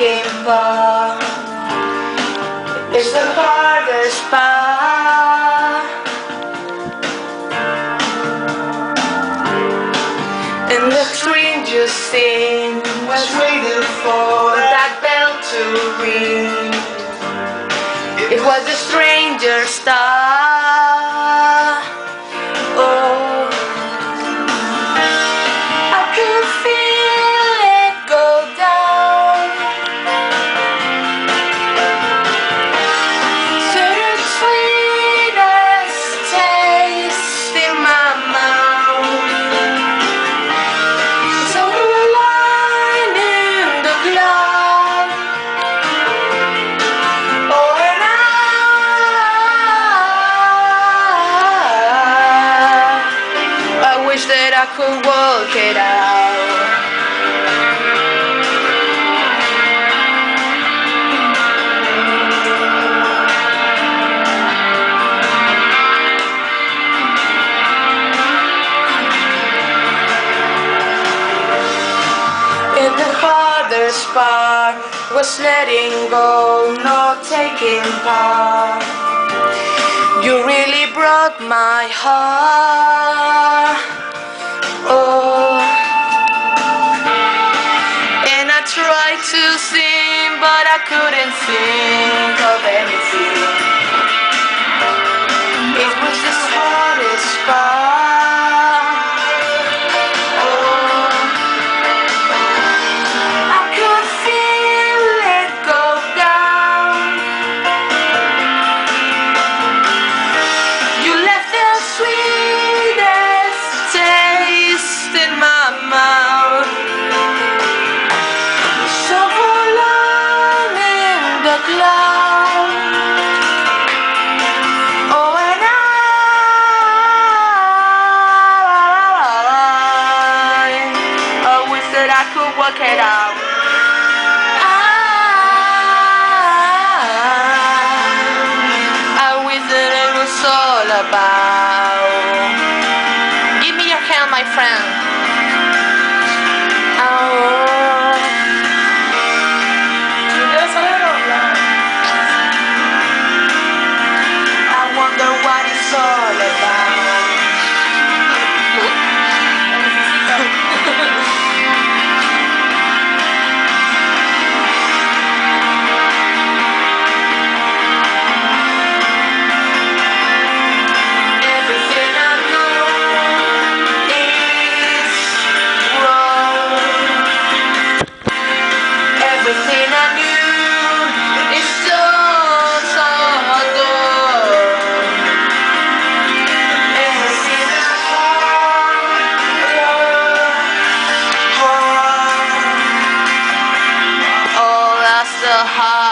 taking part. It's the hardest part. And the strangest thing was waiting for that bell to ring. It was a stranger star. Oh, I could feel it go down. Certain sweetest taste in my mouth. So the line in the glove. Oh, and I wish that I could work it out. And the hardest part was letting go, not taking part. You really broke my heart. Oh, and I tried to sing, but I couldn't think of anything. It was the hardest part. Oh, I could feel it go down. You left the sweetest taste in my mouth. So long in the cloud. Oh, and I wish that I could work it out. I wish that it was all about. Give me your hand, my friend. Oh. I wonder what it's all about. Everything I know is wrong. Everything I knew is so dull. Everything I want, all that's the heart.